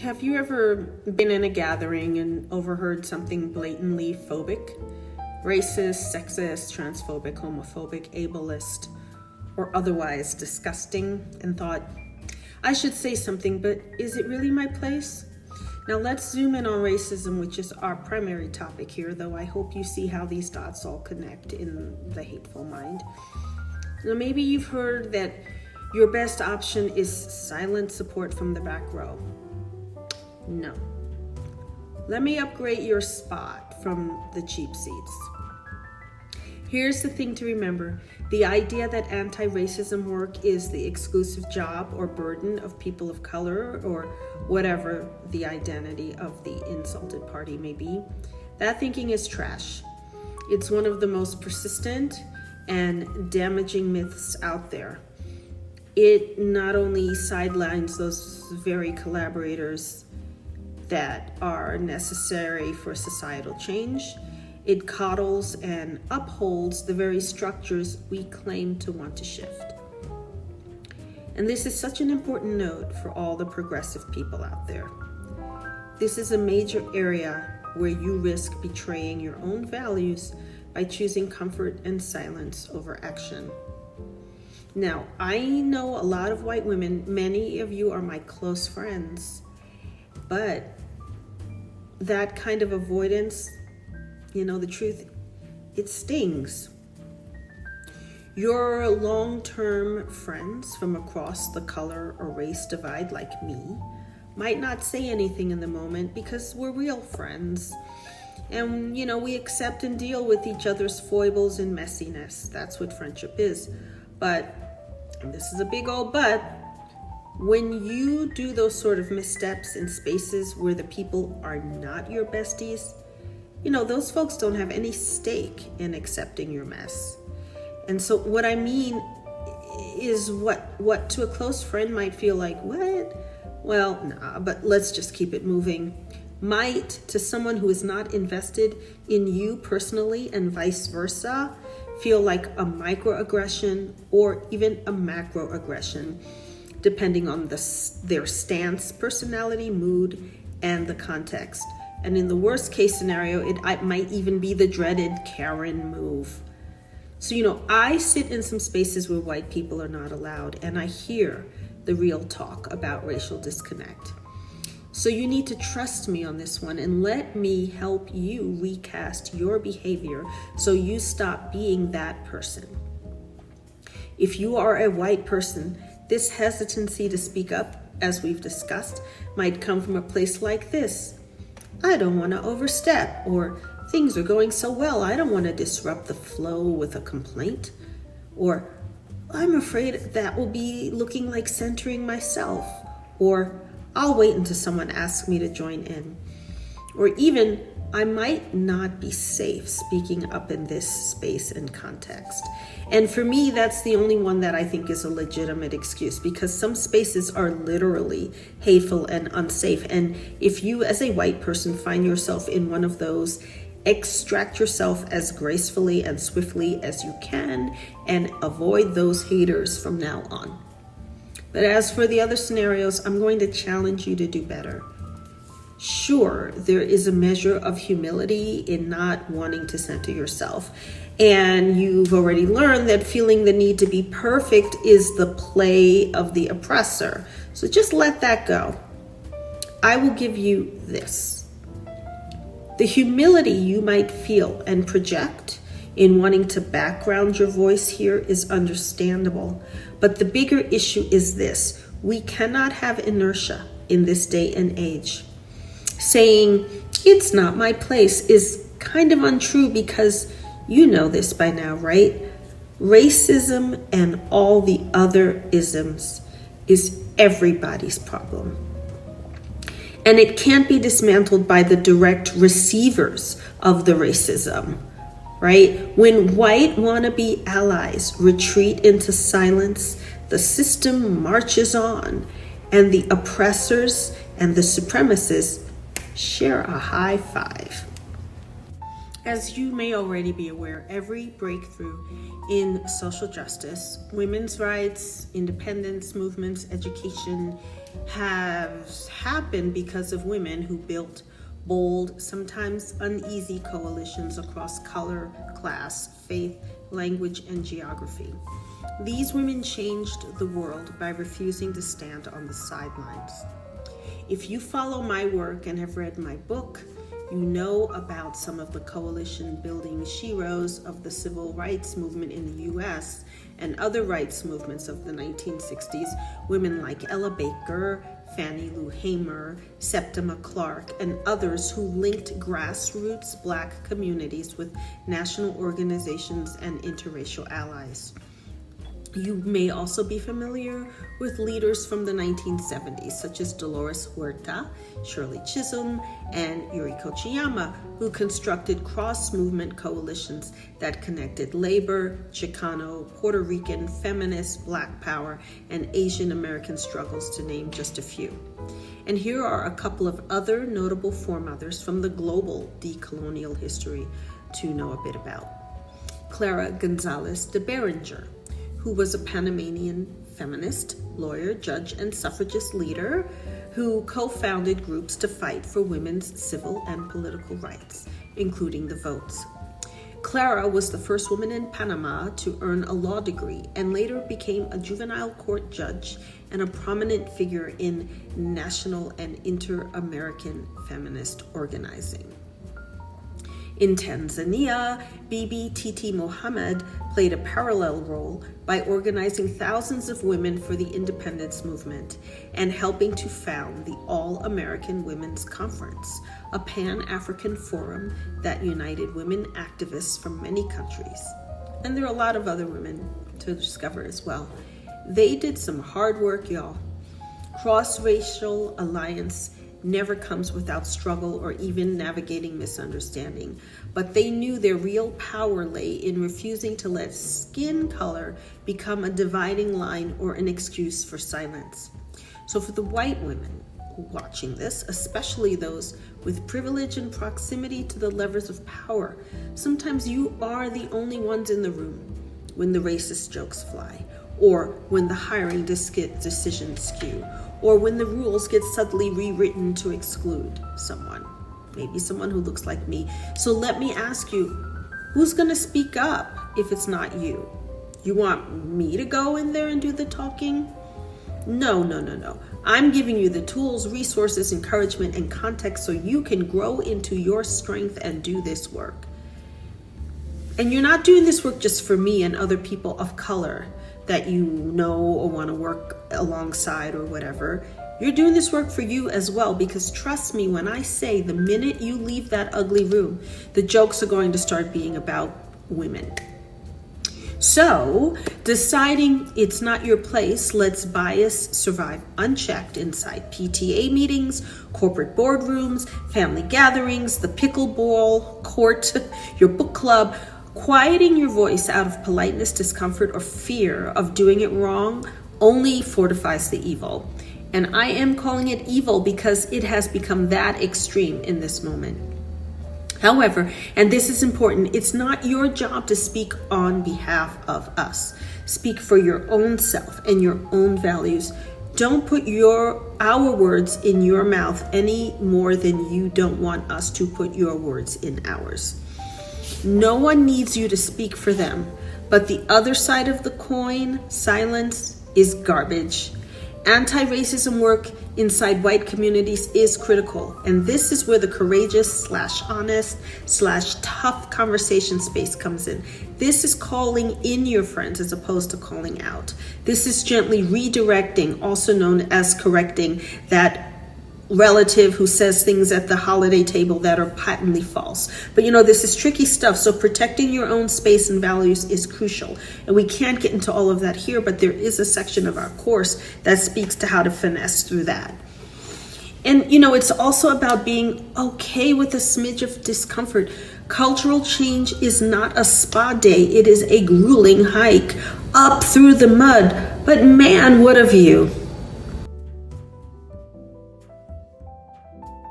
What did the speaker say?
Have you ever been in a gathering and overheard something blatantly phobic? Racist, sexist, transphobic, homophobic, ableist, or otherwise disgusting, and thought, I should say something, but is it really my place? Now let's zoom in on racism, which is our primary topic here, though I hope you see how these dots all connect in the hateful mind. Now maybe you've heard that your best option is silent support from the back row. No. Let me upgrade your spot from the cheap seats. Here's the thing to remember. The idea that anti-racism work is the exclusive job or burden of people of color or whatever the identity of the insulted party may be, that thinking is trash. It's one of the most persistent and damaging myths out there. It not only sidelines those very collaborators that are necessary for societal change, it coddles and upholds the very structures we claim to want to shift. And this is such an important note for all the progressive people out there. This is a major area where you risk betraying your own values by choosing comfort and silence over action. Now, I know a lot of white women, many of you are my close friends, but that kind of avoidance, the truth, it stings. Your long-term friends from across the color or race divide, like me, might not say anything in the moment because we're real friends. And, we accept and deal with each other's foibles and messiness. That's what friendship is. But, and this is a big old but, when you do those sort of missteps in spaces where the people are not your besties, those folks don't have any stake in accepting your mess. And so what I mean is what to a close friend might feel like, what? Well, nah, but let's just keep it moving. Might, to someone who is not invested in you personally and vice versa, feel like a microaggression or even a macroaggression, depending on their stance, personality, mood, and the context. And in the worst case scenario, it might even be the dreaded Karen move. So, I sit in some spaces where white people are not allowed, and I hear the real talk about racial disconnect. So you need to trust me on this one and let me help you recast your behavior so you stop being that person. If you are a white person, this hesitancy to speak up, as we've discussed, might come from a place like this. I don't want to overstep, or things are going so well, I don't want to disrupt the flow with a complaint, or I'm afraid that will be looking like centering myself, or I'll wait until someone asks me to join in, or even I might not be safe speaking up in this space and context. And for me, that's the only one that I think is a legitimate excuse, because some spaces are literally hateful and unsafe. And if you as a white person find yourself in one of those, extract yourself as gracefully and swiftly as you can and avoid those haters from now on. But as for the other scenarios, I'm going to challenge you to do better. Sure, there is a measure of humility in not wanting to center yourself. And you've already learned that feeling the need to be perfect is the play of the oppressor. So just let that go. I will give you this. The humility you might feel and project in wanting to background your voice here is understandable. But the bigger issue is this. We cannot have inertia in this day and age. Saying, it's not my place is kind of untrue because you know this by now, right? Racism and all the other isms is everybody's problem. And it can't be dismantled by the direct receivers of the racism, right? When white wannabe allies retreat into silence, the system marches on, and the oppressors and the supremacists share a high five. As you may already be aware, every breakthrough in social justice, women's rights, independence movements, education has happened because of women who built bold, sometimes uneasy coalitions across color, class, faith, language, and geography. These women changed the world by refusing to stand on the sidelines. If you follow my work and have read my book, you know about some of the coalition building sheroes of the civil rights movement in the US and other rights movements of the 1960s, women like Ella Baker, Fannie Lou Hamer, Septima Clark, and others who linked grassroots Black communities with national organizations and interracial allies. You may also be familiar with leaders from the 1970s, such as Dolores Huerta, Shirley Chisholm, and Yuriko Chiyama, who constructed cross-movement coalitions that connected labor, Chicano, Puerto Rican, feminist, Black power, and Asian American struggles, to name just a few. And here are a couple of other notable foremothers from the global decolonial history to know a bit about. Clara Gonzalez de Berenger, who was a Panamanian feminist, lawyer, judge, and suffragist leader who co-founded groups to fight for women's civil and political rights, including the votes. Clara was the first woman in Panama to earn a law degree and later became a juvenile court judge and a prominent figure in national and inter-American feminist organizing. In Tanzania, Bibi Titi Mohammed played a parallel role by organizing thousands of women for the independence movement and helping to found the All-American Women's Conference, a Pan-African forum that united women activists from many countries. And there are a lot of other women to discover as well. They did some hard work, y'all. Cross-racial alliance never comes without struggle or even navigating misunderstanding. But they knew their real power lay in refusing to let skin color become a dividing line or an excuse for silence. So for the white women watching this, especially those with privilege and proximity to the levers of power, sometimes you are the only ones in the room when the racist jokes fly, or when the hiring decisions skew, or when the rules get subtly rewritten to exclude someone, maybe someone who looks like me. So let me ask you, who's gonna speak up if it's not you? You want me to go in there and do the talking? No. I'm giving you the tools, resources, encouragement, and context so you can grow into your strength and do this work. And you're not doing this work just for me and other people of color that you know or want to work alongside or whatever. You're doing this work for you as well, because trust me when I say the minute you leave that ugly room, the jokes are going to start being about women. So, deciding it's not your place lets bias survive unchecked inside PTA meetings, corporate boardrooms, family gatherings, the pickleball court, your book club. Quieting your voice out of politeness, discomfort, or fear of doing it wrong only fortifies the evil. And I am calling it evil because it has become that extreme in this moment. However, and this is important, it's not your job to speak on behalf of us. Speak for your own self and your own values. Don't put our words in your mouth any more than you don't want us to put your words in ours. No one needs you to speak for them, but the other side of the coin, silence, is garbage. Anti-racism work inside white communities is critical, and this is where the courageous /honest /tough conversation space comes in. This is calling in your friends as opposed to calling out. This is gently redirecting, also known as correcting, that relative who says things at the holiday table that are patently false. But this is tricky stuff, so protecting your own space and values is crucial. And we can't get into all of that here, but there is a section of our course that speaks to how to finesse through that. And it's also about being okay with a smidge of discomfort. Cultural change is not a spa day, it is a grueling hike up through the mud. But man, what of you?